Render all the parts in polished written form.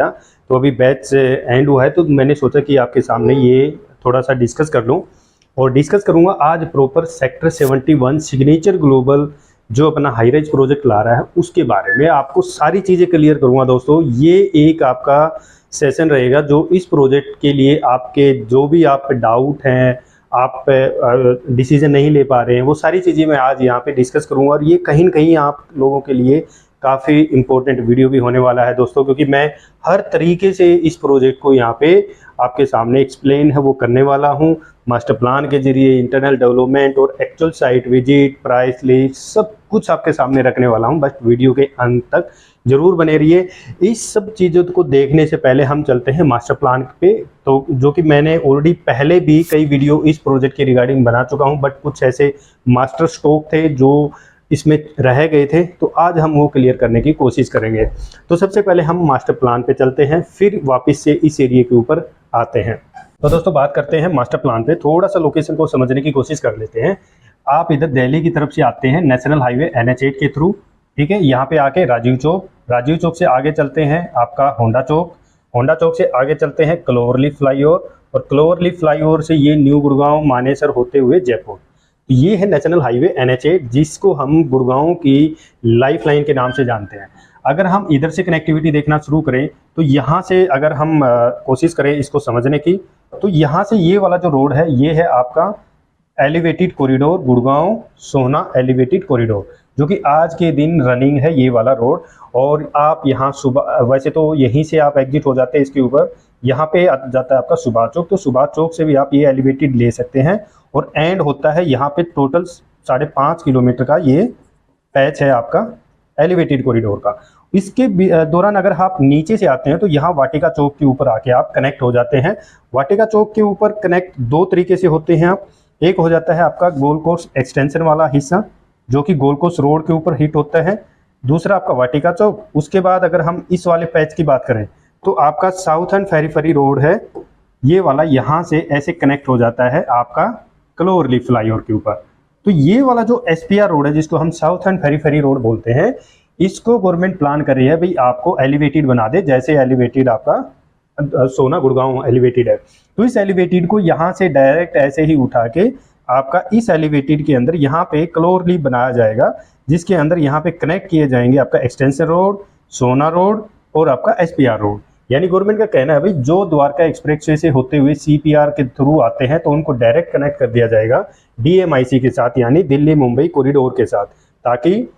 तो अभी batch and हुआ है तो मैंने सोचा कि आपके सामने ये थोड़ा सा डिस्कस कर लूँ। और डिस्कस करूँगा आज प्रॉपर सेक्टर 71 सिग्नेचर ग्लोबल जो अपना हाई राइज प्रोजेक्ट ला रहा है उसके बारे में आपको सारी चीज़ें क्लियर करूँगा। दोस्तों ये एक आपका सेशन रहेगा जो इस प्रोजेक्ट के लिए आपके जो भी आप डाउट हैं, आप डिसीजन नहीं ले पा रहे हैं, वो सारी चीज़ें मैं आज यहाँ पे डिस्कस करूँगा। और ये कहीं ना कहीं आप लोगों के लिए काफ़ी इम्पोर्टेंट वीडियो भी होने वाला है दोस्तों, क्योंकि मैं हर तरीके से इस प्रोजेक्ट को यहाँ पे आपके सामने एक्सप्लेन है वो करने वाला हूँ। मास्टर प्लान के जरिए इंटरनल डेवलपमेंट और actual site visit, price list, सब कुछ आपके सामने रखने वाला हूँ। बस वीडियो के अंत तक जरूर बने रहिए। इस सब चीज़ों को देखने से पहले हम चलते हैं मास्टर प्लान पे, तो जो कि मैंने ऑलरेडी पहले भी कई वीडियो इस प्रोजेक्ट के रिगार्डिंग बना चुका हूँ, बट कुछ ऐसे मास्टर स्ट्रोक थे जो इसमें रह गए थे, तो आज हम वो क्लियर करने की कोशिश करेंगे। तो सबसे पहले हम मास्टर प्लान पे चलते हैं, फिर वापस से इस एरिया के ऊपर आते हैं। तो दोस्तों बात करते हैं मास्टर प्लान पे, थोड़ा सा लोकेशन को समझने की कोशिश कर लेते हैं। आप इधर दिल्ली की तरफ से आते हैं नेशनल हाईवे NH8 के थ्रू, ठीक है। यहाँ पे आके राजीव चौक से आगे चलते हैं आपका होंडा चौक से आगे चलते हैं क्लोवरलीफ फ्लाईओवर, और क्लोवरलीफ फ्लाईओवर से ये न्यू गुड़गांव मानेसर होते हुए जयपुर। ये है नेशनल हाईवे NH8 जिसको हम गुड़गांव की लाइफ लाइन के नाम से जानते हैं। अगर हम इधर से कनेक्टिविटी देखना शुरू करें तो यहाँ से अगर हम कोशिश करें इसको समझने की, तो यहाँ से ये वाला जो रोड है ये है आपका एलिवेटेड कॉरिडोर, गुड़गांव सोहना एलिवेटेड कॉरिडोर, जो कि आज के दिन रनिंग है ये वाला रोड। और आप यहाँ सुबह, वैसे तो यहीं से आप एग्जिट हो जाते हैं इसके ऊपर, यहाँ पे जाता है आपका सुभाष चौक, तो सुभाष चौक से भी आप ये एलिवेटेड ले सकते हैं। और एंड होता है यहाँ पे टोटल 5.5 किलोमीटर का ये पैच है आपका एलिवेटेड कॉरिडोर का। इसके दौरान अगर आप नीचे से आते हैं तो यहाँ वाटिका चौक के ऊपर आके आप कनेक्ट हो जाते हैं। वाटिका चौक के ऊपर कनेक्ट दो तरीके से होते हैं आप, एक हो जाता है आपका गोल्ड कोस्ट एक्सटेंशन वाला हिस्सा जो कि गोल्ड कोस्ट रोड के ऊपर हिट होता है, दूसरा आपका वाटिका चौक। उसके बाद अगर हम इस वाले पैच की बात करें तो आपका साउथर्न फेरीफेरी रोड है ये वाला, यहाँ से ऐसे कनेक्ट हो जाता है आपका क्लोवरलीफ फ्लाईओवर के ऊपर। तो ये वाला जो SPR रोड है जिसको हम साउथर्न फेरीफेरी रोड बोलते हैं, इसको गवर्नमेंट प्लान कर रही है भाई आपको एलिवेटेड बना दे, जैसे एलिवेटेड आपका सोना गुड़गांव एलिवेटेड है। तो इस एलिवेटेड को यहाँ से डायरेक्ट ऐसे ही उठा के आपका इस एलिवेटेड के अंदर यहाँ पे क्लोवरलीफ बनाया जाएगा, जिसके अंदर यहाँ पे कनेक्ट किए जाएंगे आपका एक्सटेंशन रोड, सोना रोड और आपका SPR रोड। यानी गवर्नमेंट का कहना है भाई जो द्वारका एक्सप्रेसवे से होते हुए CPR के थ्रू आते हैं तो उनको डायरेक्ट कनेक्ट कर दिया जाएगा DMIC के साथ, यानी दिल्ली मुंबई कॉरिडोर के साथ, ताकि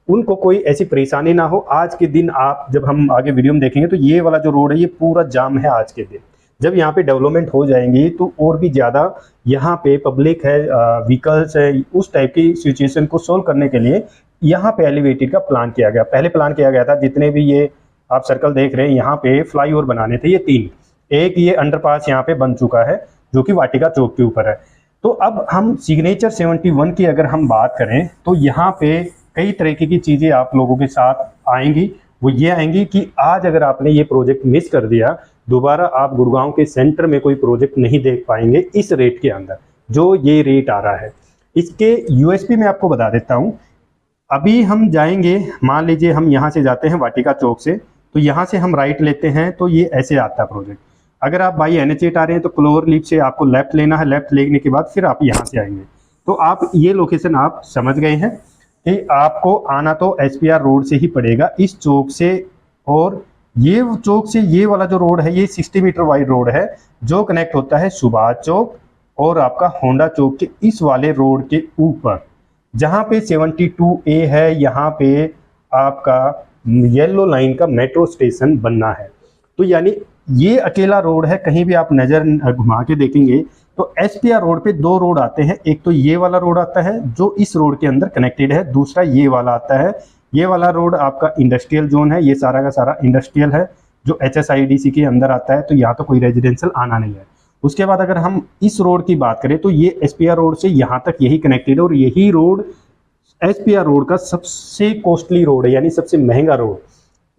उनको कोई ऐसी परेशानी ना हो। आज के दिन आप जब हम आगे वीडियो में देखेंगे तो ये वाला जो रोड है ये पूरा जाम है आज के दिन। जब यहाँ पे डेवलपमेंट हो जाएंगी तो और भी ज़्यादा यहाँ पे पब्लिक है, व्हीकल्स है, उस टाइप की सिचुएशन को सोल्व करने के लिए यहाँ पे एलिवेटेड का प्लान किया गया। पहले प्लान किया गया था जितने भी ये आप सर्कल देख रहे हैं यहाँ पे फ्लाईओवर बनाने थे, ये 3, एक ये अंडरपास यहाँ पे बन चुका है जो कि वाटिका चौक के ऊपर है। तो अब हम सिग्नेचर 71 की अगर हम बात करें तो यहाँ पे कई तरीके की चीज़ें आप लोगों के साथ आएंगी। वो ये आएंगी कि आज अगर आपने ये प्रोजेक्ट मिस कर दिया, दोबारा आप गुड़गांव के सेंटर में कोई प्रोजेक्ट नहीं देख पाएंगे इस रेट के अंदर जो ये रेट आ रहा है। इसके USP मैं आपको बता देता हूँ। अभी हम जाएंगे, मान लीजिए हम यहाँ से जाते हैं वाटिका चौक से, तो यहाँ से हम राइट लेते हैं तो ये ऐसे आता है प्रोजेक्ट। अगर आप बाई NH8 आ रहे हैं तो क्लोवरलीफ से आपको लेफ्ट लेना है, लेफ्ट लेने के बाद फिर आप यहाँ से आएंगे। तो आप ये लोकेशन आप समझ गए हैं कि आपको आना तो SPR रोड से ही पड़ेगा, इस चौक से। और ये चौक से ये वाला जो रोड है ये 60 मीटर वाइड रोड है जो कनेक्ट होता है सुभाष चौक और आपका होंडा चौक के इस वाले रोड के ऊपर, जहाँ पे 72A है। यहाँ पे आपका येलो लाइन का मेट्रो स्टेशन बनना है। तो यानी ये अकेला रोड है, कहीं भी आप नज़र घुमा के देखेंगे तो SPR रोड पे 2 रोड आते हैं। एक तो ये वाला रोड आता है जो इस रोड के अंदर कनेक्टेड है, दूसरा ये वाला आता है। ये वाला रोड आपका इंडस्ट्रियल जोन है, ये सारा का सारा इंडस्ट्रियल है जो HSIDC के अंदर आता है, तो यहाँ तो कोई रेजिडेंशियल आना नहीं है। उसके बाद अगर हम इस रोड की बात करें तो ये SPR रोड से यहाँ तक यही कनेक्टेड है, और यही रोड SPR रोड का सबसे कॉस्टली रोड है, यानी सबसे महंगा रोड।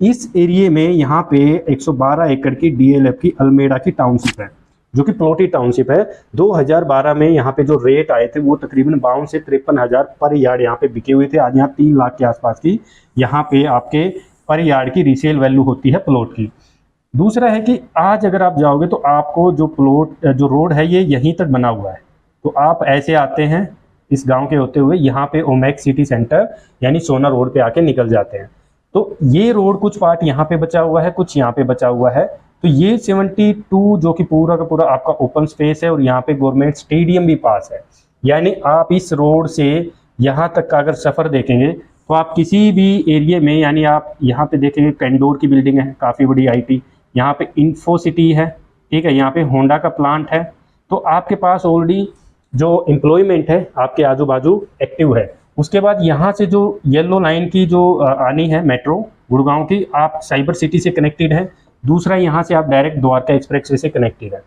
इस एरिए में यहाँ पे 112 एकड़ की DLF की अल्मेडा की टाउनशिप है जो कि प्लॉटी टाउनशिप है। 2012 में यहाँ पे जो रेट आए थे वो तकरीबन 52 से 53 हज़ार पर यार्ड यहाँ पे बिके हुए थे। आज यहाँ 3 लाख के आसपास की यहाँ पे आपके पर यार्ड की रीसेल वैल्यू होती है प्लॉट की। दूसरा है कि आज अगर आप जाओगे तो आपको जो प्लॉट जो रोड है ये यहीं तक बना हुआ है, तो आप ऐसे आते हैं इस गांव के होते हुए यहाँ पे ओमैक्स सिटी सेंटर यानी सोना रोड पे आके निकल जाते हैं। तो ये रोड कुछ पार्ट यहाँ पे बचा हुआ है, कुछ यहाँ पे बचा हुआ है। तो ये 72 जो कि पूरा का पूरा आपका ओपन स्पेस है और यहाँ पे गवर्नमेंट स्टेडियम भी पास है। यानी आप इस रोड से यहाँ तक का अगर सफ़र देखेंगे तो आप किसी भी एरिया में, यानी आप यहाँ पे देखेंगे कैंडोर की बिल्डिंग है काफ़ी बड़ी आईटी, यहाँ पे इन्फो सिटी है, ठीक है, यहाँ पे होंडा का प्लांट है। तो आपके पास ऑलरेडी जो एम्प्लॉयमेंट है आपके आजू बाजू एक्टिव है। उसके बाद यहाँ से जो येलो लाइन की जो आनी है मेट्रो गुड़गांव की, आप साइबर सिटी से कनेक्टेड है। दूसरा यहाँ से आप डायरेक्ट द्वारका एक्सप्रेस वे से कनेक्टेड है।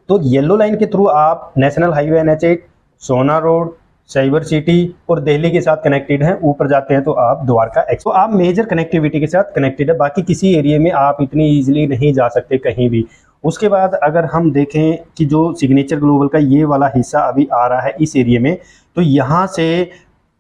तो येलो लाइन के थ्रू आप नेशनल हाईवे NH8, सोना रोड, साइबर सिटी और दिल्ली के साथ कनेक्टेड हैं। ऊपर जाते हैं तो आप द्वारका तो आप मेजर कनेक्टिविटी के साथ कनेक्टेड है। बाकी किसी एरिया में आप इतनी इजीली नहीं जा सकते कहीं भी। उसके बाद अगर हम देखें कि जो सिग्नेचर ग्लोबल का ये वाला हिस्सा अभी आ रहा है इस एरिया में, तो यहाँ से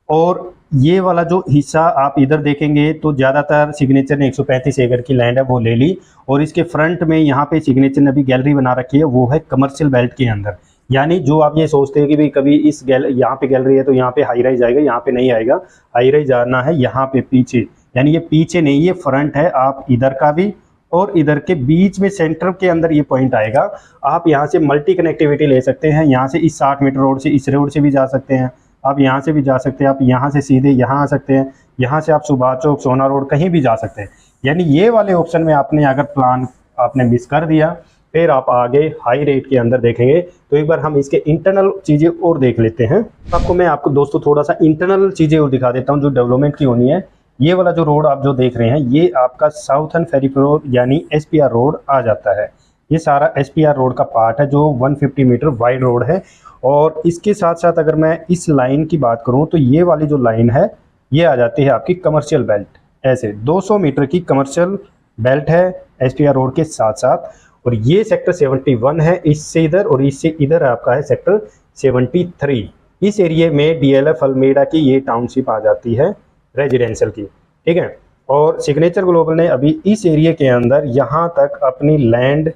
और ये वाला जो हिस्सा आप इधर देखेंगे तो ज़्यादातर सिग्नेचर ने 135 एकड़ की लैंड है वो ले ली। और इसके फ्रंट में यहाँ पे सिग्नेचर ने अभी गैलरी बना रखी है, वो है कमर्शियल बेल्ट के अंदर। यानी जो आप ये सोचते हैं कि भाई कभी इस यहाँ पे गैलरी है तो यहाँ पे हाई राइज आएगा, यहाँ पे नहीं आएगा। हाई राइज आना है यहाँ पे पीछे, यानी ये पीछे नहीं ये फ्रंट है। आप इधर का भी और इधर के बीच में सेंटर के अंदर ये पॉइंट आएगा। आप यहाँ से मल्टी कनेक्टिविटी ले सकते हैं। यहाँ से इस 60 मीटर रोड से इस रोड से भी जा सकते हैं, आप यहाँ से भी जा सकते हैं, आप यहाँ से सीधे यहाँ आ सकते हैं, यहाँ से आप सुभाष चौक सोना रोड कहीं भी जा सकते हैं। यानी ये वाले ऑप्शन में आपने अगर प्लान आपने मिस कर दिया, फिर आप आगे हाई रेट के अंदर देखेंगे। तो एक बार हम इसके इंटरनल चीज़ें और देख लेते हैं। आपको दोस्तों थोड़ा सा इंटरनल चीज़ें और दिखा देता हूँ जो डेवलपमेंट की होनी है। ये वाला जो रोड आप जो देख रहे हैं ये आपका साउथर्न फेरीपुर यानी SPR रोड आ जाता है। ये सारा SPR रोड का पार्ट है जो 150 मीटर वाइड रोड है। और इसके साथ साथ अगर मैं इस लाइन की बात करूं तो ये वाली जो लाइन है ये आ जाती है आपकी कमर्शियल बेल्ट। ऐसे 200 मीटर की कमर्शियल बेल्ट है SPR रोड के साथ साथ। और ये सेक्टर 71 है, इससे इधर और इससे इधर आपका है सेक्टर 73। इस एरिया में DLF अल्मेडा की ये टाउनशिप आ जाती है रेजिडेंशियल की, ठीक है। और सिग्नेचर ग्लोबल ने अभी इस एरिया के अंदर यहाँ तक अपनी लैंड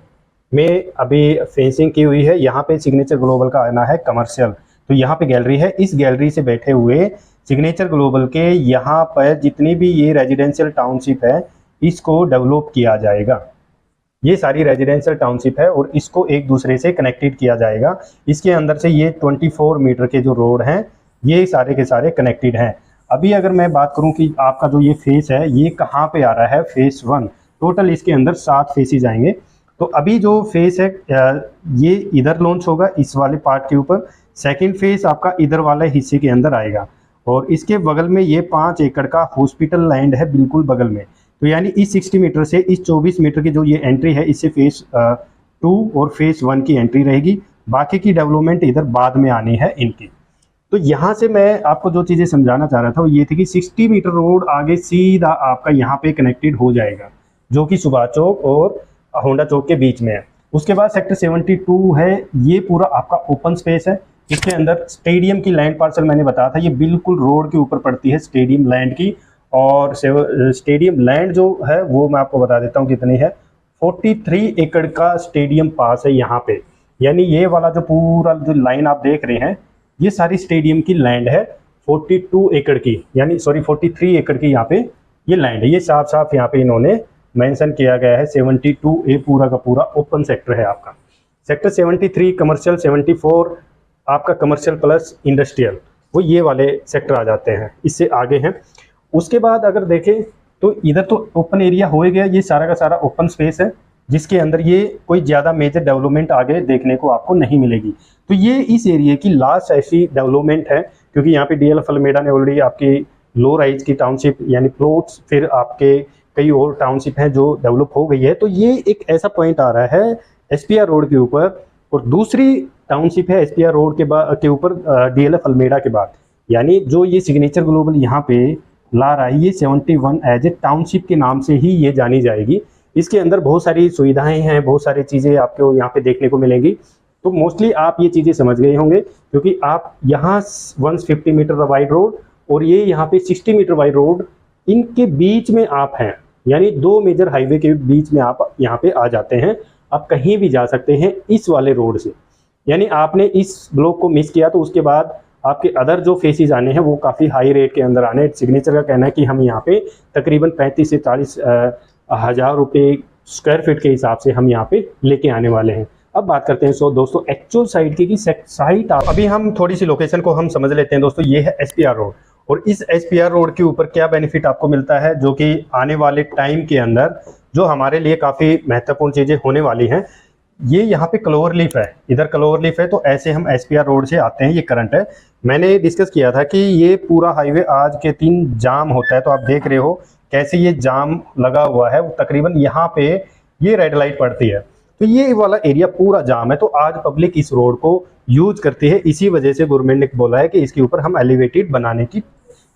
में अभी फेंसिंग की हुई है। यहाँ पे सिग्नेचर ग्लोबल का आना है कमर्शियल, तो यहाँ पे गैलरी है। इस गैलरी से बैठे हुए सिग्नेचर ग्लोबल के यहाँ पर जितनी भी ये रेजिडेंशियल टाउनशिप है इसको डेवलप किया जाएगा। ये सारी रेजिडेंशियल टाउनशिप है और इसको एक दूसरे से कनेक्टेड किया जाएगा। इसके अंदर से ये 24 मीटर के जो रोड हैं ये सारे के सारे कनेक्टेड हैं। अभी अगर मैं बात करूं कि आपका जो ये फेस है ये कहाँ पे आ रहा है, फेस 1। टोटल इसके अंदर 7 फेसेज आएंगे। तो अभी जो फेस है ये इधर लॉन्च होगा इस वाले पार्ट के ऊपर। सेकंड फेस आपका इधर वाले हिस्से के अंदर आएगा और इसके बगल में ये 5 एकड़ का हॉस्पिटल लैंड है बिल्कुल बगल में। तो यानी इस 60 मीटर से इस 24 मीटर की जो ये एंट्री है इससे फेस 2 और फेस 1 की एंट्री रहेगी। बाकी की डेवलपमेंट इधर बाद में आनी है इनकी। तो यहाँ से मैं आपको जो चीज़ें समझाना चाह रहा था वो ये थी कि 60 मीटर रोड आगे सीधा आपका यहाँ पे कनेक्टेड हो जाएगा जो कि सुभाष चौक और होंडा चौक के बीच में है। उसके बाद सेक्टर 72 है, ये पूरा आपका ओपन स्पेस है। इसके अंदर स्टेडियम की लैंड पार्सल मैंने बताया था, ये बिल्कुल रोड के ऊपर पड़ती है स्टेडियम लैंड की। और स्टेडियम लैंड जो है वो मैं आपको बता देता हूँ कितनी है। 43 एकड़ का स्टेडियम पास है यहाँ पे। यानी ये वाला जो पूरा जो लाइन आप देख रहे हैं ये सारी स्टेडियम की लैंड है 42 एकड़ की, यानी सॉरी 43 एकड़ की यहाँ पे ये लैंड है। ये साफ साफ यहाँ पे इन्होंने मेंशन किया गया है। 72A पूरा का पूरा ओपन सेक्टर है आपका। सेक्टर 73 कमर्शियल, 74 आपका कमर्शियल प्लस इंडस्ट्रियल, वो ये वाले सेक्टर आ जाते हैं, इससे आगे हैं। उसके बाद अगर देखें तो इधर तो ओपन एरिया हो गया, ये सारा का सारा ओपन स्पेस है जिसके अंदर ये कोई ज़्यादा मेजर डेवलपमेंट आगे देखने को आपको नहीं मिलेगी। तो ये इस एरिया की लास्ट ऐसी डेवलपमेंट है क्योंकि यहाँ पे DLF अल्मेडा ने ऑलरेडी आपकी लो राइज की टाउनशिप यानी प्लॉट्स, फिर आपके कई और टाउनशिप हैं जो डेवलप हो गई है। तो ये एक ऐसा पॉइंट आ रहा है SPR रोड के ऊपर। और दूसरी टाउनशिप है SPR रोड के ऊपर DLF अल्मेडा के बाद, यानी जो ये सिग्नेचर ग्लोबल यहाँ पे ला रहा है ये 71 एज ए टाउनशिप के नाम से ही ये जानी जाएगी। इसके अंदर बहुत सारी सुविधाएं हैं, बहुत सारी चीज़ें आपको यहाँ पे देखने को मिलेंगी। तो मोस्टली आप ये चीज़ें समझ गए होंगे क्योंकि आप यहाँ 150 मीटर वाइड रोड और ये यहाँ पे 60 मीटर वाइड रोड, इनके बीच में आप हैं। यानी 2 मेजर हाईवे के बीच में आप यहाँ पे आ जाते हैं। आप कहीं भी जा सकते हैं इस वाले रोड से। यानी आपने इस ब्लॉक को मिस किया तो उसके बाद आपके अदर जो फेसेस आने हैं वो काफ़ी हाई रेट के अंदर आने हैं। सिग्नेचर का कहना है कि हम यहाँ पे तकरीबन 35 से 40 हज़ार रुपये स्क्वायर फीट के हिसाब से हम यहाँ पे लेके आने वाले हैं। अब बात करते हैं दोस्तों एक्चुअल साइट की, साइट अभी हम थोड़ी सी लोकेशन को हम समझ लेते हैं दोस्तों। ये है SPR रोड, और इस SPR रोड के ऊपर क्या बेनिफिट आपको मिलता है, जो कि आने वाले टाइम के अंदर जो हमारे लिए काफ़ी महत्वपूर्ण चीज़ें होने वाली हैं। ये यहाँ पे क्लोवर लीफ है, इधर क्लोवर लीफ है, तो ऐसे हम SPR रोड से आते हैं। ये करंट है, मैंने डिस्कस किया था कि ये पूरा हाईवे आज के 3 जाम होता है, तो आप देख रहे हो कैसे ये जाम लगा हुआ है। तकरीबन यहाँ पे ये रेड लाइट पड़ती है, तो ये वाला एरिया पूरा जाम है। तो आज पब्लिक इस रोड को यूज करती है, इसी वजह से गवर्नमेंट ने बोला है कि इसके ऊपर हम एलिवेटेड बनाने की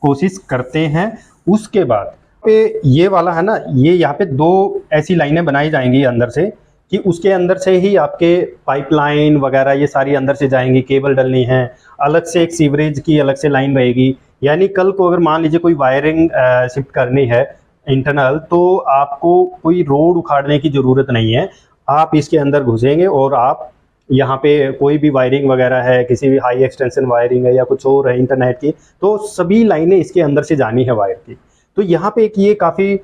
कोशिश करते हैं। उसके बाद पे ये वाला है ना, ये यहाँ पे 2 ऐसी लाइनें बनाई जाएंगी अंदर से, कि उसके अंदर से ही आपके पाइपलाइन वगैरह ये सारी अंदर से जाएंगी, केबल डलनी है, अलग से एक सीवरेज की अलग से लाइन रहेगी। यानी कल को अगर मान लीजिए कोई वायरिंग शिफ्ट करनी है इंटरनल, तो आपको कोई रोड उखाड़ने की ज़रूरत नहीं है। आप इसके अंदर घुसेंगे और आप यहाँ पे कोई भी वायरिंग वगैरह है, किसी भी हाई एक्सटेंशन वायरिंग है या कुछ और है इंटरनेट की, तो सभी लाइनें इसके अंदर से जानी है वायर की। तो यहाँ पे एक ये काफ़ी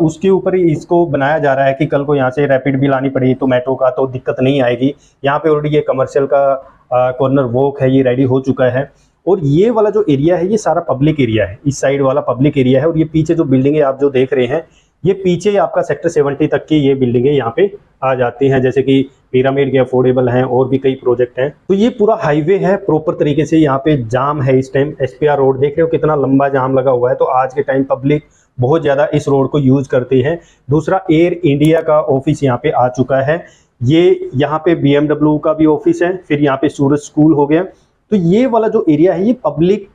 उसके ऊपर ही इसको बनाया जा रहा है कि कल को यहाँ से रैपिड भी लानी पड़ी तो मेट्रो का तो दिक्कत नहीं आएगी। यहाँ पे ऑलरेडी ये कमर्शियल का कॉर्नर वॉक है, ये रेडी हो चुका है। और ये वाला जो एरिया है ये सारा पब्लिक एरिया है, इस साइड वाला पब्लिक एरिया है। और ये पीछे जो बिल्डिंगें आप जो देख रहे हैं, ये पीछे आपका सेक्टर 70 तक की ये बिल्डिंगें यहाँ पे आ जाती हैं, जैसे कि पिरामिड के अफोर्डेबल हैं और भी कई प्रोजेक्ट हैं। तो ये पूरा हाईवे है प्रॉपर तरीके से। यहाँ पे जाम है इस टाइम, SPR रोड देख रहे हो कितना लंबा जाम लगा हुआ है। तो आज के टाइम पब्लिक बहुत ज़्यादा इस रोड को यूज करती है। दूसरा, एयर इंडिया का ऑफिस यहाँ पे आ चुका है। ये यहाँ पे BMW का भी ऑफिस है, फिर यहाँ पे सूरज स्कूल हो गया। तो ये वाला जो एरिया है ये पब्लिक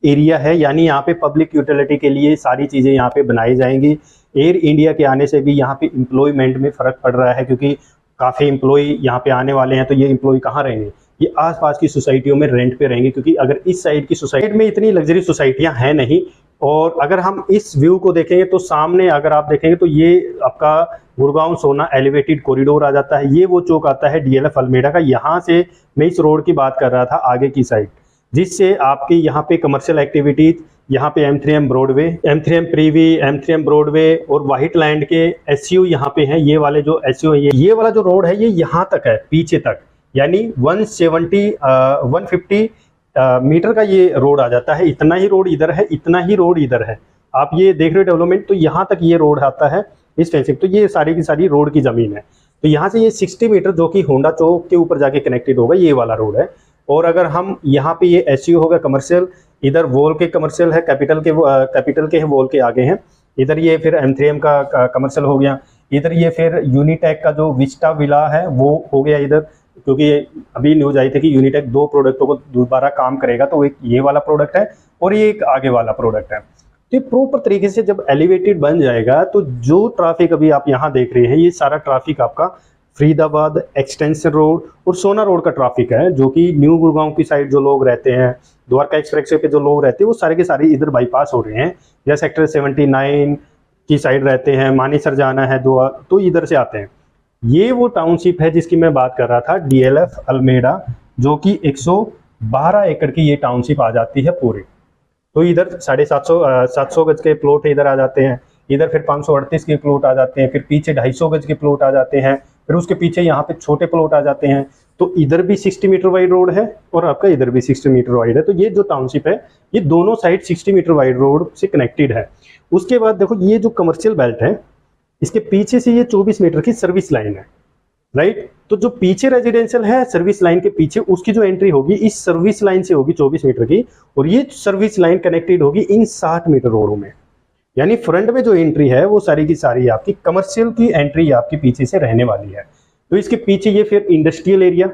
एरिया है, यानी यहाँ पे पब्लिक यूटिलिटी के लिए सारी चीज़ें यहाँ पे बनाई जाएंगी। एयर इंडिया के आने से भी यहाँ पे एम्प्लॉयमेंट में फ़र्क पड़ रहा है, क्योंकि काफ़ी एम्प्लॉय यहाँ पे आने वाले हैं। तो ये एम्प्लॉय कहाँ रहेंगे, ये आसपास की सोसाइटियों में रेंट पे रहेंगे, क्योंकि अगर इस साइड की सोसाइटी में इतनी लग्जरी सोसाइटियाँ हैं नहीं। और अगर हम इस व्यू को देखेंगे तो सामने अगर आप देखेंगे तो ये आपका गुड़गांव सोना एलिवेटेड कॉरिडोर आ जाता है। ये वो चौक आता है DLF अल्मेडा का। यहाँ से मैं इस रोड की बात कर रहा था आगे की साइड, जिससे आपके यहाँ पे कमर्शियल एक्टिविटीज, यहाँ पे M3M Broadway, M3M Privi, M3M Broadway और व्हाइट लैंड के SU यहाँ पे हैं। ये वाले जो SU है, ये वाला जो रोड है ये यहाँ तक है, पीछे तक, यानी 150 मीटर का ये रोड आ जाता है। इतना ही रोड इधर है, इतना ही रोड इधर है। आप ये देख रहे हो डेवलपमेंट, तो यहाँ तक ये रोड आता है इस फेंसिंग। तो ये सारी की सारी रोड की ज़मीन है। तो यहाँ से ये 60 मीटर जो कि होंडा चौक के ऊपर जाके कनेक्टेड होगा, ये वाला रोड है। और अगर हम यहाँ पे ये SU होगा कमर्शियल, इधर वॉल के कमर्शियल है, कैपिटल के वॉल के आगे हैं। इधर ये फिर M3M का कमर्शियल हो गया। इधर ये फिर यूनिटेक का जो विस्टा विला है वो हो गया इधर, क्योंकि अभी न्यूज आई थी कि यूनिटेक 2 प्रोडक्टों को दोबारा काम करेगा। तो एक ये वाला प्रोडक्ट है और ये एक आगे वाला प्रोडक्ट है। तो ये प्रॉपर तरीके से जब एलिवेटेड बन जाएगा तो जो ट्रैफिक अभी आप यहाँ देख रहे हैं, ये सारा ट्रैफिक आपका फरीदाबाद एक्सटेंशन रोड और सोना रोड का ट्रैफिक है, जो कि न्यू गुड़गांव की साइड जो लोग रहते हैं, द्वारका एक्सप्रेसवे पे जो लोग रहते हैं, वो सारे के सारे इधर बाईपास हो रहे हैं। या सेक्टर 79 की साइड रहते हैं, मानेसर जाना है तो इधर से आते हैं। ये वो टाउनशिप है जिसकी मैं बात कर रहा था, DLF अल्मेडा, जो कि 112 एकड़ की ये टाउनशिप आ जाती है पूरी। तो इधर 750 गज के प्लॉट इधर आ जाते हैं, इधर फिर 538 के प्लॉट आ जाते हैं, फिर पीछे 250 गज के प्लॉट आ जाते हैं, फिर उसके पीछे यहाँ पे छोटे प्लॉट आ जाते हैं। तो इधर भी 60 मीटर वाइड रोड है और आपका इधर भी 60 मीटर वाइड है। तो ये जो टाउनशिप है ये दोनों साइड 60 मीटर वाइड रोड से कनेक्टेड है। उसके बाद देखो ये जो कमर्शियल बेल्ट है, इसके पीछे से ये 24 मीटर की सर्विस लाइन है, राइट। तो जो पीछे रेजिडेंशियल है सर्विस लाइन के पीछे, उसकी जो एंट्री होगी इस सर्विस लाइन से होगी 24 मीटर की, और ये सर्विस लाइन कनेक्टेड होगी इन 60 मीटर रोडों में। यानी फ्रंट में जो एंट्री है वो सारी की सारी आपकी कमर्शियल की एंट्री आपकी पीछे से रहने वाली है। तो इसके पीछे ये फिर इंडस्ट्रियल एरिया,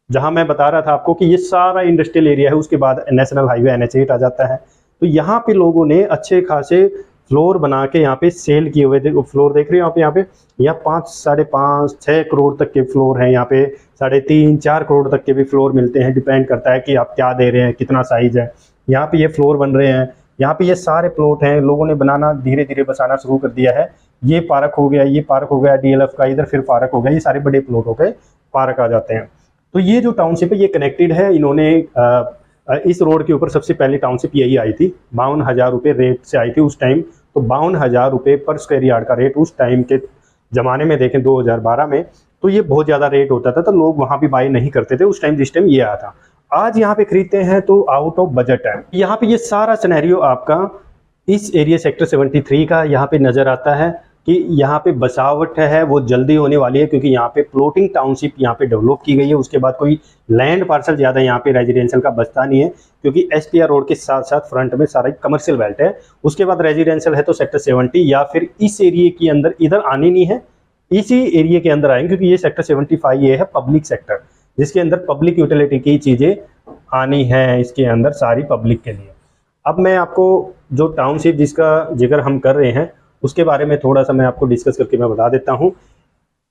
जहां मैं बता रहा था आपको कि ये सारा इंडस्ट्रियल एरिया है। उसके बाद नेशनल हाईवे NH8 आ जाता है। तो यहाँ पे लोगों ने अच्छे खासे फ्लोर बना के यहाँ पे सेल किए हुए थे। फ्लोर देख रहे हो आप यहाँ पे, यहाँ 5, 5.5, 6 करोड़ तक के फ्लोर हैं। यहाँ पे 3.5, 4 करोड़ तक के भी फ्लोर मिलते हैं। डिपेंड करता है कि आप क्या दे रहे हैं, कितना साइज है। यहाँ पे ये फ्लोर बन रहे हैं। यहाँ पे ये सारे प्लॉट हैं, लोगों ने बनाना धीरे धीरे बसाना शुरू कर दिया है। ये पार्क हो गया, ये पार्क हो गया DLF का, इधर फिर पार्क हो गया, ये सारे बड़े प्लॉट हो गए, पार्क आ जाते हैं। तो ये जो टाउनशिप है ये कनेक्टेड है। इन्होंने इस रोड के ऊपर सबसे पहले टाउनशिप यही आई थी, 52,000 रुपये रेट से आई थी उस टाइम। तो 52,000 रुपये पर स्क्वायर यार्ड का रेट उस टाइम के ज़माने में देखें 2012 में, तो ये बहुत ज़्यादा रेट होता था, तो लोग वहाँ भी बाई नहीं करते थे उस टाइम जिस टाइम ये आया था। आज यहाँ पे खरीदते हैं तो आउट ऑफ बजट है। यहाँ पे ये सारा सिनेरियो आपका इस एरिया सेक्टर 73 का यहाँ पे नज़र आता है कि यहाँ पे बसावट है वो जल्दी होने वाली है, क्योंकि यहाँ पे प्लॉटिंग टाउनशिप यहाँ पे डेवलप की गई है। उसके बाद कोई लैंड पार्सल ज़्यादा यहाँ पे रेजिडेंशियल का बचता नहीं है, क्योंकि STR रोड के साथ साथ फ्रंट में सारा कमर्शियल बेल्ट है। उसके बाद रेजिडेंशियल है तो सेक्टर 70 या फिर इस एरिया के अंदर इधर आनी नहीं है, इसी एरिया के अंदर आएंगे, क्योंकि ये सेक्टर 75 ये है पब्लिक सेक्टर, जिसके अंदर पब्लिक यूटिलिटी की चीज़ें आनी है इसके अंदर सारी पब्लिक के लिए। अब मैं आपको जो टाउनशिप जिसका जिक्र हम कर रहे हैं उसके बारे में थोड़ा सा मैं आपको डिस्कस करके मैं बता देता हूं।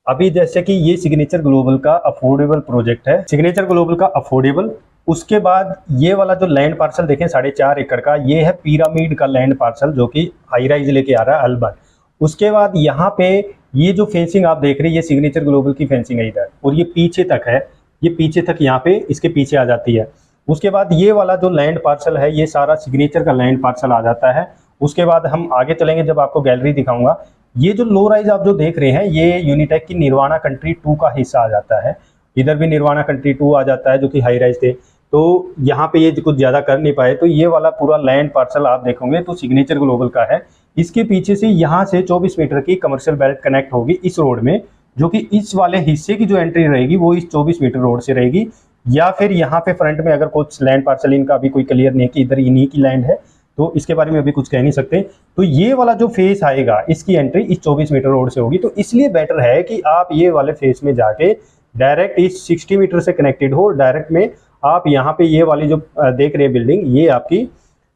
अभी जैसे कि ये सिग्नेचर ग्लोबल का अफोर्डेबल प्रोजेक्ट है, सिग्नेचर ग्लोबल का अफोर्डेबल। उसके बाद ये वाला जो लैंड पार्सल देखें 4.5 एकड़ का, ये है पिरामिड का लैंड पार्सल जो कि हाई राइज लेके आ रहा है अलबन। उसके बाद यहाँ पे ये जो फेंसिंग आप देख रहे हैं ये सिग्नेचर ग्लोबल की फेंसिंग है इधर, और ये पीछे तक है, ये पीछे तक यहाँ पे इसके पीछे आ जाती है। उसके बाद ये वाला जो लैंड पार्सल है ये सारा सिग्नेचर का लैंड पार्सल आ जाता है। उसके बाद हम आगे चलेंगे जब आपको गैलरी दिखाऊंगा। ये जो लो राइज आप जो देख रहे हैं ये यूनिटेक की निर्वाणा कंट्री 2 का हिस्सा आ जाता है। इधर भी निर्वाणा कंट्री 2 आ जाता है जो कि हाई राइज थे, तो यहाँ पे ये कुछ ज़्यादा कर नहीं पाए। तो ये वाला पूरा लैंड पार्सल आप देखोगे तो सिग्नेचर ग्लोबल का है। इसके पीछे से यहाँ से 24 मीटर की कमर्शियल बेल्ट कनेक्ट होगी इस रोड में, जो कि इस वाले हिस्से की जो एंट्री रहेगी वो इस 24 मीटर रोड से रहेगी। या फिर यहाँ पे फ्रंट में अगर कुछ लैंड पार्सल इनका अभी कोई क्लियर नहीं है कि इधर इन्हीं की लैंड है, तो इसके बारे में अभी कुछ कह नहीं सकते। तो ये वाला जो फेस आएगा इसकी एंट्री इस 24 मीटर रोड से होगी। तो इसलिए बेटर है कि आप ये वाले फेस में जाके डायरेक्ट इस 60 मीटर से कनेक्टेड हो। डायरेक्ट में आप यहाँ पे ये वाली जो देख रहे हैं बिल्डिंग ये आपकी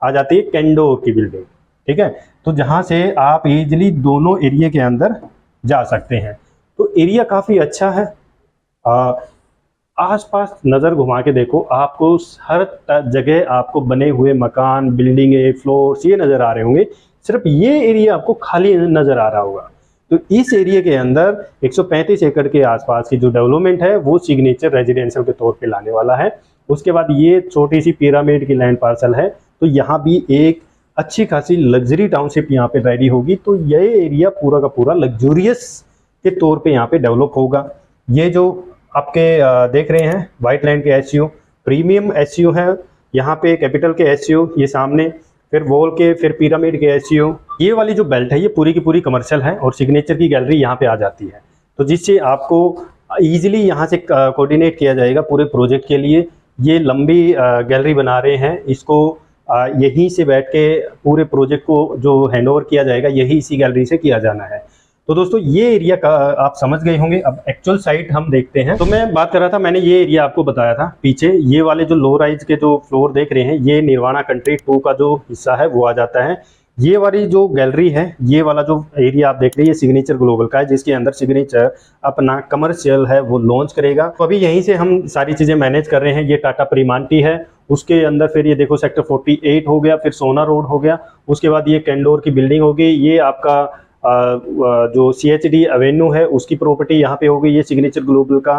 आ जाती है कैंडोर की बिल्डिंग, ठीक है। तो जहाँ से आप इजिली दोनों एरिया के अंदर जा सकते हैं। तो एरिया काफ़ी अच्छा है। आसपास नज़र घुमा के देखो, आपको हर जगह आपको बने हुए मकान, बिल्डिंगें, फ्लोर्स ये नज़र आ रहे होंगे। सिर्फ ये एरिया आपको खाली नज़र आ रहा होगा। तो इस एरिया के अंदर 135 एकड़ के आसपास की जो डेवलपमेंट है वो सिग्नेचर रेजिडेंशियल के तौर पे लाने वाला है। उसके बाद ये छोटी सी पिरामिड की लैंड पार्सल है, तो यहाँ भी एक अच्छी खासी लग्जरी टाउनशिप यहाँ पे रेडी होगी। तो ये एरिया पूरा का पूरा लग्जूरियस के तौर पे यहाँ पे डेवलप होगा। ये जो आपके देख रहे हैं वाइट लैंड के SCO प्रीमियम SCO है, यहाँ पे कैपिटल के SCO ये सामने, फिर वॉल के, फिर पिरामिड के SCO। ये वाली जो बेल्ट है ये पूरी की पूरी कमर्शियल है और सिग्नेचर की गैलरी यहाँ पे आ जाती है। तो जिससे आपको ईजिली यहाँ से कोऑर्डिनेट किया जाएगा पूरे प्रोजेक्ट के लिए। ये लंबी गैलरी बना रहे हैं, इसको यहीं से बैठ के पूरे प्रोजेक्ट को जो हैंडओवर किया जाएगा यही इसी गैलरी से किया जाना है। तो दोस्तों ये एरिया का आप समझ गए होंगे। अब एक्चुअल साइट हम देखते हैं। तो मैं बात कर रहा था, मैंने ये एरिया आपको बताया था पीछे, ये वाले जो लो राइज के जो फ्लोर देख रहे हैं ये निर्वाणा कंट्री 2 का जो हिस्सा है वो आ जाता है। ये वाली जो गैलरी है, ये वाला जो एरिया आप देख रहे हैं ये सिग्नेचर ग्लोबल का है, जिसके अंदर सिग्नेचर अपना कमर्शियल है वो लॉन्च करेगा। तो अभी यहीं से हम सारी चीज़ें मैनेज कर रहे हैं। ये टाटा प्रीमांटी है, उसके अंदर फिर ये देखो सेक्टर 48 हो गया, फिर सोना रोड हो गया, उसके बाद ये कैंडोर की बिल्डिंग होगी, ये आपका जो CHD एवेन्यू है उसकी प्रॉपर्टी यहाँ पे होगी, ये सिग्नेचर ग्लोबल का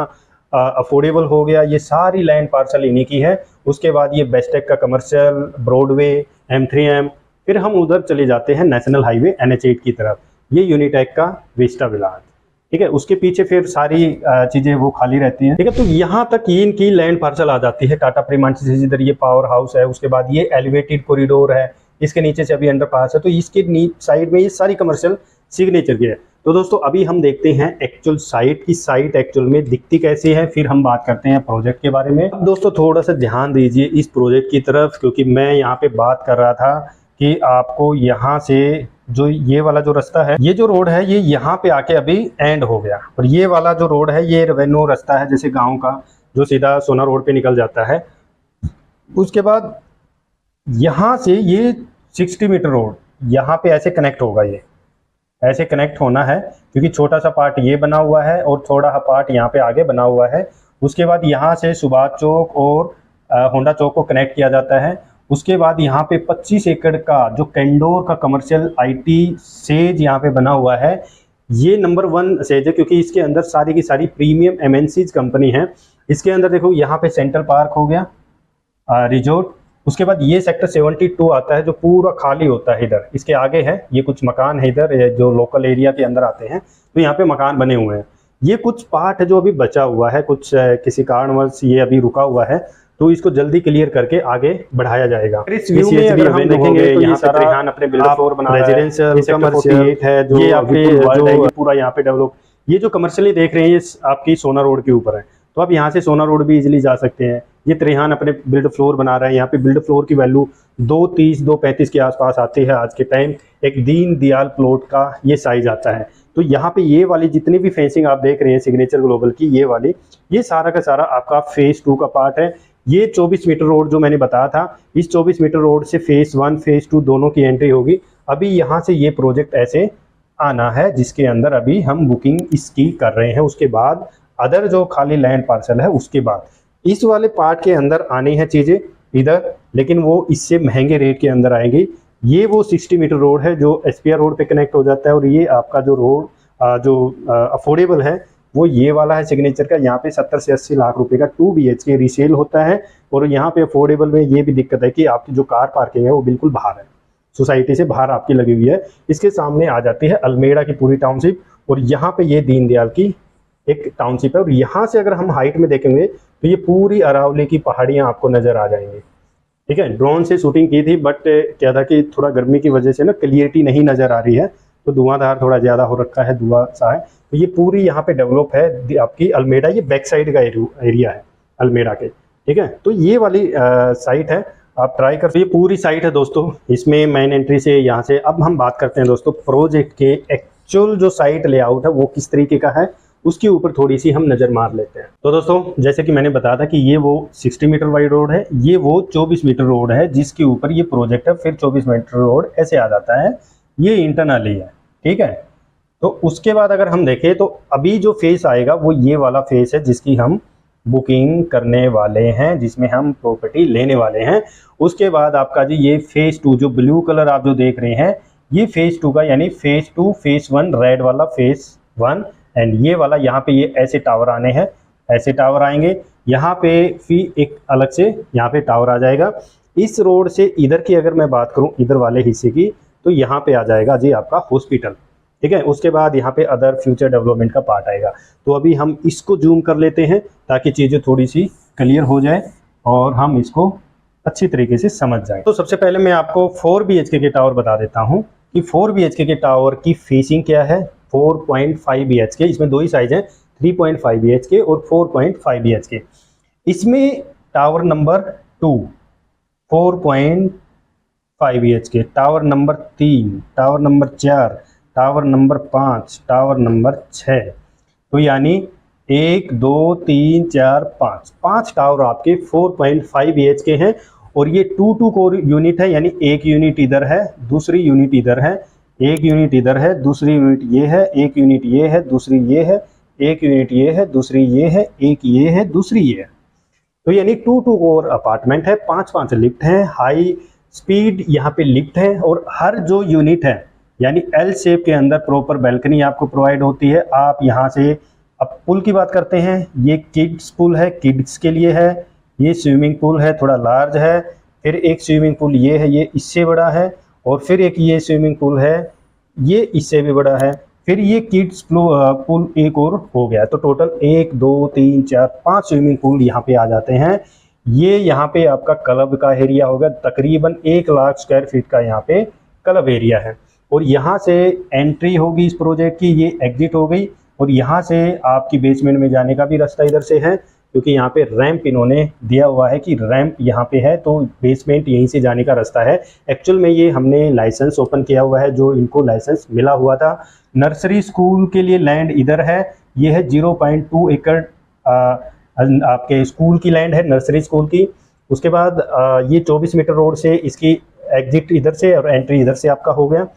अफोर्डेबल हो गया, ये सारी लैंड पार्सल इन्हीं की है। उसके बाद ये बेस्टेक का कमर्शियल, ब्रॉडवे, M3M, फिर हम उधर चले जाते हैं नेशनल हाईवे NH8 की तरफ, ये यूनिटेक का विस्टा विलास, ठीक है। उसके पीछे फिर सारी चीज़ें वो खाली रहती हैं, ठीक है। तो यहाँ तक इनकी लैंड पार्सल आ जाती है टाटा प्रीमांटी से। इधर ये पावर हाउस है, उसके बाद ये एलिवेटेड कॉरिडोर है, इसके नीचे से अभी अंडरपास है, तो इसके साइड में ये सारी कमर्शियल सिग्नेचर की है। तो दोस्तों अभी हम देखते हैं एक्चुअल साइट की, साइट एक्चुअल में दिखती कैसी है, फिर हम बात करते हैं प्रोजेक्ट के बारे में। अब दोस्तों थोड़ा सा ध्यान दीजिए इस प्रोजेक्ट की तरफ, क्योंकि मैं यहाँ पे बात कर रहा था कि आपको यहाँ से जो ये वाला जो रास्ता है, ये जो रोड है ये यहाँ पे आके अभी एंड हो गया, और ये वाला जो रोड है ये रेवेन्यू रास्ता है जैसे गाँव का, जो सीधा सोना रोड पे निकल जाता है। उसके बाद यहाँ से ये 60 मीटर रोड यहाँ पे ऐसे कनेक्ट होगा, ये ऐसे कनेक्ट होना है, क्योंकि छोटा सा पार्ट ये बना हुआ है और थोड़ा सा पार्ट यहाँ पे आगे बना हुआ है। उसके बाद यहाँ से सुभाष चौक और होंडा चौक को कनेक्ट किया जाता है। उसके बाद यहाँ पे 25 एकड़ का जो कैंडोर का कमर्शियल IT सेज यहाँ पे बना हुआ है, ये नंबर 1 सेज है क्योंकि इसके अंदर सारी की सारी प्रीमियम MNCs कंपनी है। इसके अंदर देखो यहाँ पे सेंट्रल पार्क हो गया, रिजोर्ट, उसके बाद ये सेक्टर 72 आता है जो पूरा खाली होता है। इधर इसके आगे है, ये कुछ मकान है इधर जो लोकल एरिया के अंदर आते हैं, तो यहाँ पे मकान बने हुए हैं। ये कुछ पार्ट है जो अभी बचा हुआ है, कुछ किसी कारणवश ये अभी रुका हुआ है, तो इसको जल्दी क्लियर करके आगे बढ़ाया जाएगा। इस व्यू में अगर हम देखेंगे तो यहाँ पे रेहान अपने बिल्डर फ्लोर बना रहा है, रेजिडेंशियल कमर्शियल है जो आपके जो पूरा यहाँ पे डेवलप, ये जो कमर्शियली देख रहे हैं ये आपकी सोना रोड के ऊपर है, तो आप यहाँ से सोना रोड भी इजीली जा सकते हैं। ये त्रेहान अपने बिल्ड फ्लोर बना रहे हैं, यहाँ पे बिल्ड फ्लोर की वैल्यू 230-235 के आसपास आती है आज के टाइम। एक दीन दयाल प्लॉट का ये साइज आता है। तो यहाँ पे ये वाली जितनी भी फेंसिंग आप देख रहे हैं सिग्नेचर ग्लोबल की, ये वाली, ये सारा का सारा आपका फेज 2 का पार्ट है। ये 24 मीटर रोड जो मैंने बताया था, इस 24 मीटर रोड से फेज 1 फेज 2 दोनों की एंट्री होगी। अभी यहाँ से ये प्रोजेक्ट ऐसे आना है जिसके अंदर अभी हम बुकिंग इसकी कर रहे हैं। उसके बाद अदर जो खाली लैंड पार्सल है उसके बाद इस वाले पार्ट के अंदर आनी है चीज़ें इधर, लेकिन वो इससे महंगे रेट के अंदर आएंगी। ये वो 60 मीटर रोड है जो SPR रोड पे कनेक्ट हो जाता है, और ये आपका जो रोड जो अफोर्डेबल है वो ये वाला है सिग्नेचर का। यहाँ पे 70 से 80 लाख रुपए का 2 BHK रीसेल होता है। और यहाँ पे अफोर्डेबल में ये भी दिक्कत है कि आपकी जो कार पार्किंग है वो बिल्कुल बाहर है, सोसाइटी से बाहर आपकी लगी हुई है। इसके सामने आ जाती है अल्मेड़ा की पूरी टाउनशिप, और यहाँ पे ये दीनदयाल की एक टाउनशिप है। और यहाँ से अगर हम हाइट में देखेंगे तो ये पूरी अरावली की पहाड़ियाँ आपको नजर आ जाएंगी। ठीक है, ड्रोन से शूटिंग की थी, बट क्या था कि थोड़ा गर्मी की वजह से ना क्लियरिटी नहीं नजर आ रही है, तो धुआंधार थोड़ा ज़्यादा हो रखा है, धुआं सा है। तो ये पूरी यहाँ पे डेवलप है आपकी अल्मेड़ा, ये बैक साइड का एरिया है अल्मेड़ा के। ठीक है, तो ये वाली साइट है, आप ट्राई कर। ये पूरी साइट है दोस्तों, इसमें मेन एंट्री से यहाँ से। अब हम बात करते हैं दोस्तों प्रोजेक्ट के एक्चुअल जो साइट लेआउट है वो किस तरीके का है, उसके ऊपर थोड़ी सी हम नज़र मार लेते हैं। तो दोस्तों जैसे कि मैंने बताया था कि ये वो 60 मीटर वाइड रोड है, ये वो 24 मीटर रोड है जिसके ऊपर ये प्रोजेक्ट है। फिर 24 मीटर रोड ऐसे आ जाता है, ये इंटरनली है। ठीक है, तो उसके बाद अगर हम देखें तो अभी जो फेस आएगा वो ये वाला फेस है जिसकी हम बुकिंग करने वाले हैं, जिसमें हम प्रॉपर्टी लेने वाले हैं। उसके बाद आपका जी ये फेज 2 जो ब्लू कलर आप जो देख रहे हैं, ये फेज 2 का, यानी फेज 2 फेज 1 रेड वाला फेज 1, एंड ये वाला यहाँ पे ये ऐसे टावर आने हैं, ऐसे टावर आएंगे। यहाँ पे फिर एक अलग से यहाँ पे टावर आ जाएगा। इस रोड से इधर की अगर मैं बात करूँ इधर वाले हिस्से की, तो यहाँ पे आ जाएगा जी आपका हॉस्पिटल। ठीक है, उसके बाद यहाँ पे अदर फ्यूचर डेवलपमेंट का पार्ट आएगा। तो अभी हम इसको जूम कर लेते हैं ताकि चीज़ें थोड़ी सी क्लियर हो जाए और हम इसको अच्छी तरीके से समझ जाएं। तो सबसे पहले मैं आपको 4 BHK के टावर बता देता हूँ कि 4 BHK के टावर की फेसिंग क्या है। 4.5 BHK, इसमें दो ही साइज हैं, 3.5 BHK और 4.5 BHK। इसमें tower number 2 4.5 BHK, tower number 3, tower number 4, tower number 5, tower number 6। तो यानी 1 2 3 4 5 टावर आपके 4.5 BHK हैं। और ये 2 कोर यूनिट है, यानी एक यूनिट इधर है, दूसरी यूनिट इधर है, एक यूनिट इधर है, दूसरी यूनिट ये है, एक यूनिट ये है, दूसरी ये है, एक यूनिट ये है, दूसरी ये है, एक ये है, दूसरी ये है। तो यानी 2 कोर अपार्टमेंट है, 5 लिफ्ट हैं, हाई स्पीड यहाँ पे लिफ्ट है। और हर जो यूनिट है यानी L शेप के अंदर प्रॉपर बैल्कनी आपको प्रोवाइड होती है। आप यहाँ से, अब पुल की बात करते हैं, ये किड्स पुल है, किड्स के लिए है। ये स्विमिंग पूल है, थोड़ा लार्ज है। फिर एक स्विमिंग पूल ये है, ये इससे बड़ा है। और फिर एक ये स्विमिंग पूल है, ये इससे भी बड़ा है। फिर ये किड्स पूल एक और हो गया। तो टोटल 1 2 3 4 5 स्विमिंग पूल यहाँ पे आ जाते हैं। ये यहाँ पे आपका क्लब का एरिया होगा, तकरीबन 1 लाख स्क्वायर फीट का यहाँ पे क्लब एरिया है। और यहाँ से एंट्री होगी इस प्रोजेक्ट की, ये एग्जिट हो गई। और यहाँ से आपकी बेसमेंट में जाने का भी रास्ता इधर से है, क्योंकि यहाँ पे रैंप इन्होंने दिया हुआ है कि रैंप यहाँ पे है, तो बेसमेंट यहीं से जाने का रास्ता है। एक्चुअल में ये हमने लाइसेंस ओपन किया हुआ है, जो इनको लाइसेंस मिला हुआ था। नर्सरी स्कूल के लिए लैंड इधर है, ये है 0.2 एकड़ आपके स्कूल की लैंड है, नर्सरी स्कूल की। उसके बाद ये 24 मीटर रोड से इसकी एग्जिट इधर से और एंट्री इधर से आपका हो गया।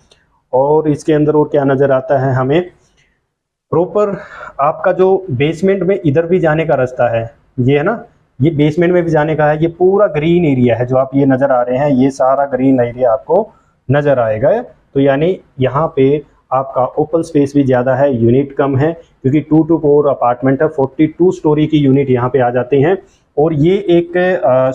और इसके अंदर और क्या नज़र आता है हमें, प्रॉपर आपका जो बेसमेंट में इधर भी जाने का रास्ता है, ये है ना, ये बेसमेंट में भी जाने का है। ये पूरा ग्रीन एरिया है जो आप ये नज़र आ रहे हैं, ये सारा ग्रीन एरिया आपको नज़र आएगा। तो यानी यहाँ पे आपका ओपन स्पेस भी ज़्यादा है, यूनिट कम है, क्योंकि 2 to 4 अपार्टमेंट है। 42 स्टोरी की यूनिट यहाँ पे आ जाती हैं। और ये एक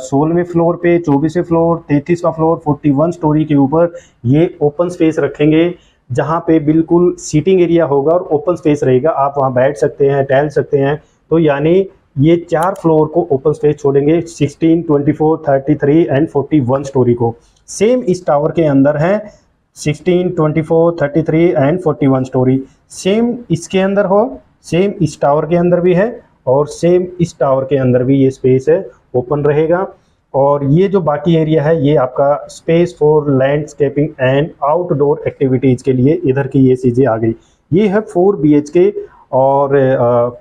16वें फ्लोर पे, 24वें फ्लोर, 33वां फ्लोर, 41 स्टोरी के ऊपर ये ओपन स्पेस रखेंगे, जहाँ पे बिल्कुल सीटिंग एरिया होगा और ओपन स्पेस रहेगा। आप वहाँ बैठ सकते हैं, टहल सकते हैं। तो यानी ये 4 फ्लोर को ओपन स्पेस छोड़ेंगे, 16, 24, 33 एंड 41 स्टोरी को। सेम इस टावर के अंदर है 16, 24, 33 एंड 41 स्टोरी। सेम इसके अंदर हो, सेम इस टावर के अंदर भी है और सेम इस टावर के अंदर भी ये स्पेस है, ओपन रहेगा। और ये जो बाकी एरिया है ये आपका space for landscaping and outdoor activities के लिए इधर की ये चीज़ें आ गई। ये है 4 BHK और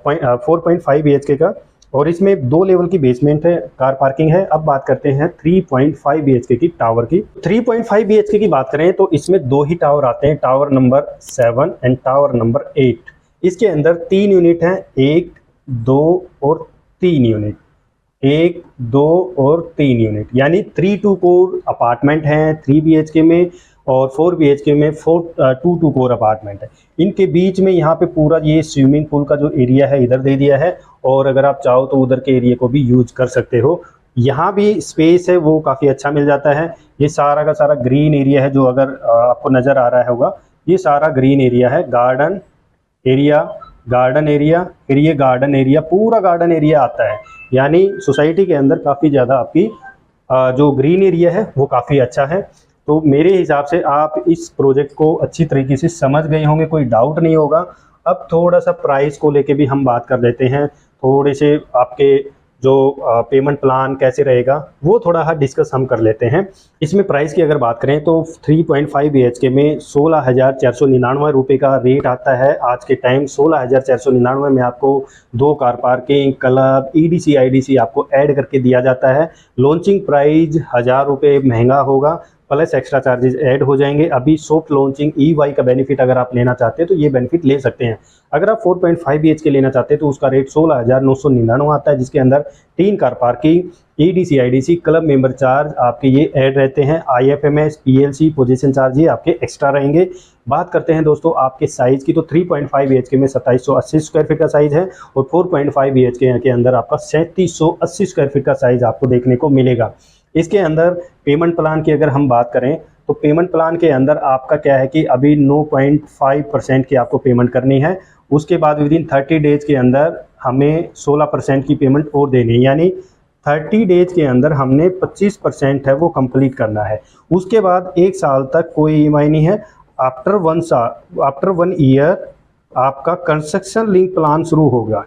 4.5 BHK का, और इसमें 2 लेवल की बेसमेंट है, कार पार्किंग है। अब बात करते हैं 3.5 BHK की टावर की। 3.5 BHK की बात करें तो इसमें 2 ही टावर आते हैं, tower number 7 and tower number 8। इसके अंदर 3 यूनिट हैं, 1, 2 और 3 यूनिट, 1, 2 और 3 यूनिट, यानी 3 to 4 अपार्टमेंट हैं 3 BHK में, और 4 BHK में 2 to 4 अपार्टमेंट है। इनके बीच में यहाँ पे पूरा ये स्विमिंग पूल का जो एरिया है इधर दे दिया है, और अगर आप चाहो तो उधर के एरिया को भी यूज कर सकते हो। यहाँ भी स्पेस है वो काफ़ी अच्छा मिल जाता है। ये सारा का सारा ग्रीन एरिया है जो अगर आपको नज़र आ रहा होगा, ये सारा ग्रीन एरिया है। गार्डन एरिया, गार्डन एरिया, फिर ये गार्डन एरिया, पूरा गार्डन एरिया आता है। यानी सोसाइटी के अंदर काफ़ी ज़्यादा आपकी जो ग्रीन एरिया है वो काफ़ी अच्छा है। तो मेरे हिसाब से आप इस प्रोजेक्ट को अच्छी तरीके से समझ गए होंगे, कोई डाउट नहीं होगा। अब थोड़ा सा प्राइस को लेके भी हम बात कर लेते हैं, थोड़े से आपके जो पेमेंट प्लान कैसे रहेगा वो थोड़ा डिस्कस हम कर लेते हैं। इसमें प्राइस की अगर बात करें तो 3.5 BHK में 16,499 रुपये का रेट आता है आज के टाइम। 16,499 में आपको 2 car parking, club, EDC IDC आपको ऐड करके दिया जाता है। लॉन्चिंग प्राइस 1000 रुपये महंगा होगा, प्लस एक्स्ट्रा चार्जेस ऐड हो जाएंगे। अभी सॉफ्ट लॉन्चिंग EY का बेनिफिट अगर आप लेना चाहते हैं तो ये बेनिफिट ले सकते हैं। अगर आप 4.5 BHK लेना चाहते हैं तो उसका रेट 16,999 आता है, जिसके अंदर 3 car parking, EDC IDC, club member charge आपके ये ऐड रहते हैं। IFMS, PLC, पोजीशन चार्ज ये आपके एक्स्ट्रा रहेंगे। बात करते हैं दोस्तों आपके साइज़ की, तो 3.5 BHK में 2780 स्क्वायर फीट का साइज़ है, और 4.5 BHK के अंदर आपका 3780 स्क्वायर फीट का साइज़ आपको देखने को मिलेगा। इसके अंदर पेमेंट प्लान की अगर हम बात करें तो पेमेंट प्लान के अंदर आपका क्या है कि अभी 9.5% की आपको पेमेंट करनी है। उसके बाद विदिन 30 डेज के अंदर हमें 16% की पेमेंट और देनी है, यानी 30 डेज के अंदर हमने 25% है वो कंप्लीट करना है। उसके बाद 1 साल तक कोई EMI नहीं है। आफ्टर 1 ईयर आपका कंस्ट्रक्शन लिंक प्लान शुरू होगा,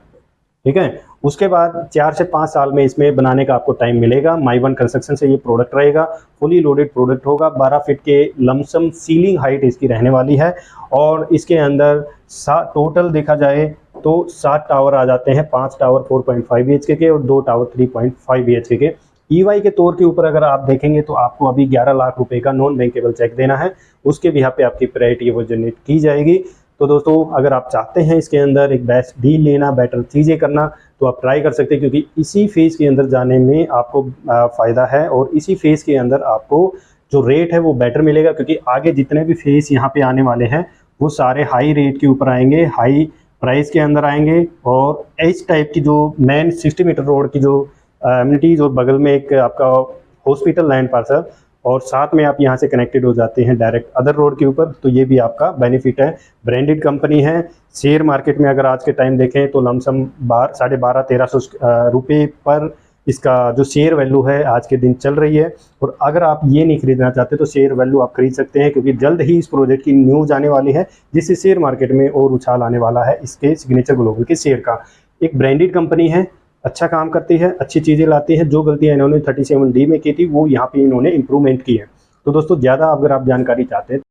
ठीक है। उसके बाद 4 से 5 साल में इसमें बनाने का आपको टाइम मिलेगा। माई वन कंस्ट्रक्शन से ये प्रोडक्ट रहेगा, फुली लोडेड प्रोडक्ट होगा। 12 फीट के लमसम सीलिंग हाइट इसकी रहने वाली है, और इसके अंदर टोटल देखा जाए तो 7 टावर आ जाते हैं। 5 टावर 4.5 BHK के और 2 टावर 3.5 BHK के। EY के तौर के ऊपर अगर आप देखेंगे तो आपको अभी 11 लाख रुपए का नॉन बैंकेबल चेक देना है, उसके भी यहाँ पे आपकी प्रायोरिटी वो जनरेट की जाएगी। तो दोस्तों अगर आप चाहते हैं इसके अंदर एक बेस्ट डील लेना, बेटर चीज़ें करना, तो आप ट्राई कर सकते हैं, क्योंकि इसी फेज़ के अंदर जाने में आपको फ़ायदा है, और इसी फेज़ के अंदर आपको जो रेट है वो बेटर मिलेगा। क्योंकि आगे जितने भी फेज़ यहाँ पे आने वाले हैं वो सारे हाई रेट के ऊपर आएंगे, हाई प्राइस के अंदर आएंगे। और इस टाइप की जो मेन 60 मीटर रोड की जो एमिनिटीज़, और बगल में एक आपका हॉस्पिटल लैंड पार्सल, और साथ में आप यहाँ से कनेक्टेड हो जाते हैं डायरेक्ट अदर रोड के ऊपर, तो ये भी आपका बेनिफिट है। ब्रांडेड कंपनी है। शेयर मार्केट में अगर आज के टाइम देखें तो लमसम 12,500-1300 रुपये पर इसका जो शेयर वैल्यू है आज के दिन चल रही है। और अगर आप ये नहीं खरीदना चाहते तो शेयर वैल्यू आप खरीद सकते हैं, क्योंकि जल्द ही इस प्रोजेक्ट की न्यूज़ आने वाली है, जिससे शेयर मार्केट में और उछाल आने वाला है इसके सिग्नेचर ग्लोबल के शेयर का। एक ब्रांडेड कंपनी है, अच्छा काम करती है, अच्छी चीज़ें लाती है। जो गलतियां इन्होंने 37D में की थी वो यहाँ पे इन्होंने इंप्रूवमेंट की है। तो दोस्तों ज़्यादा अगर आप जानकारी चाहते हैं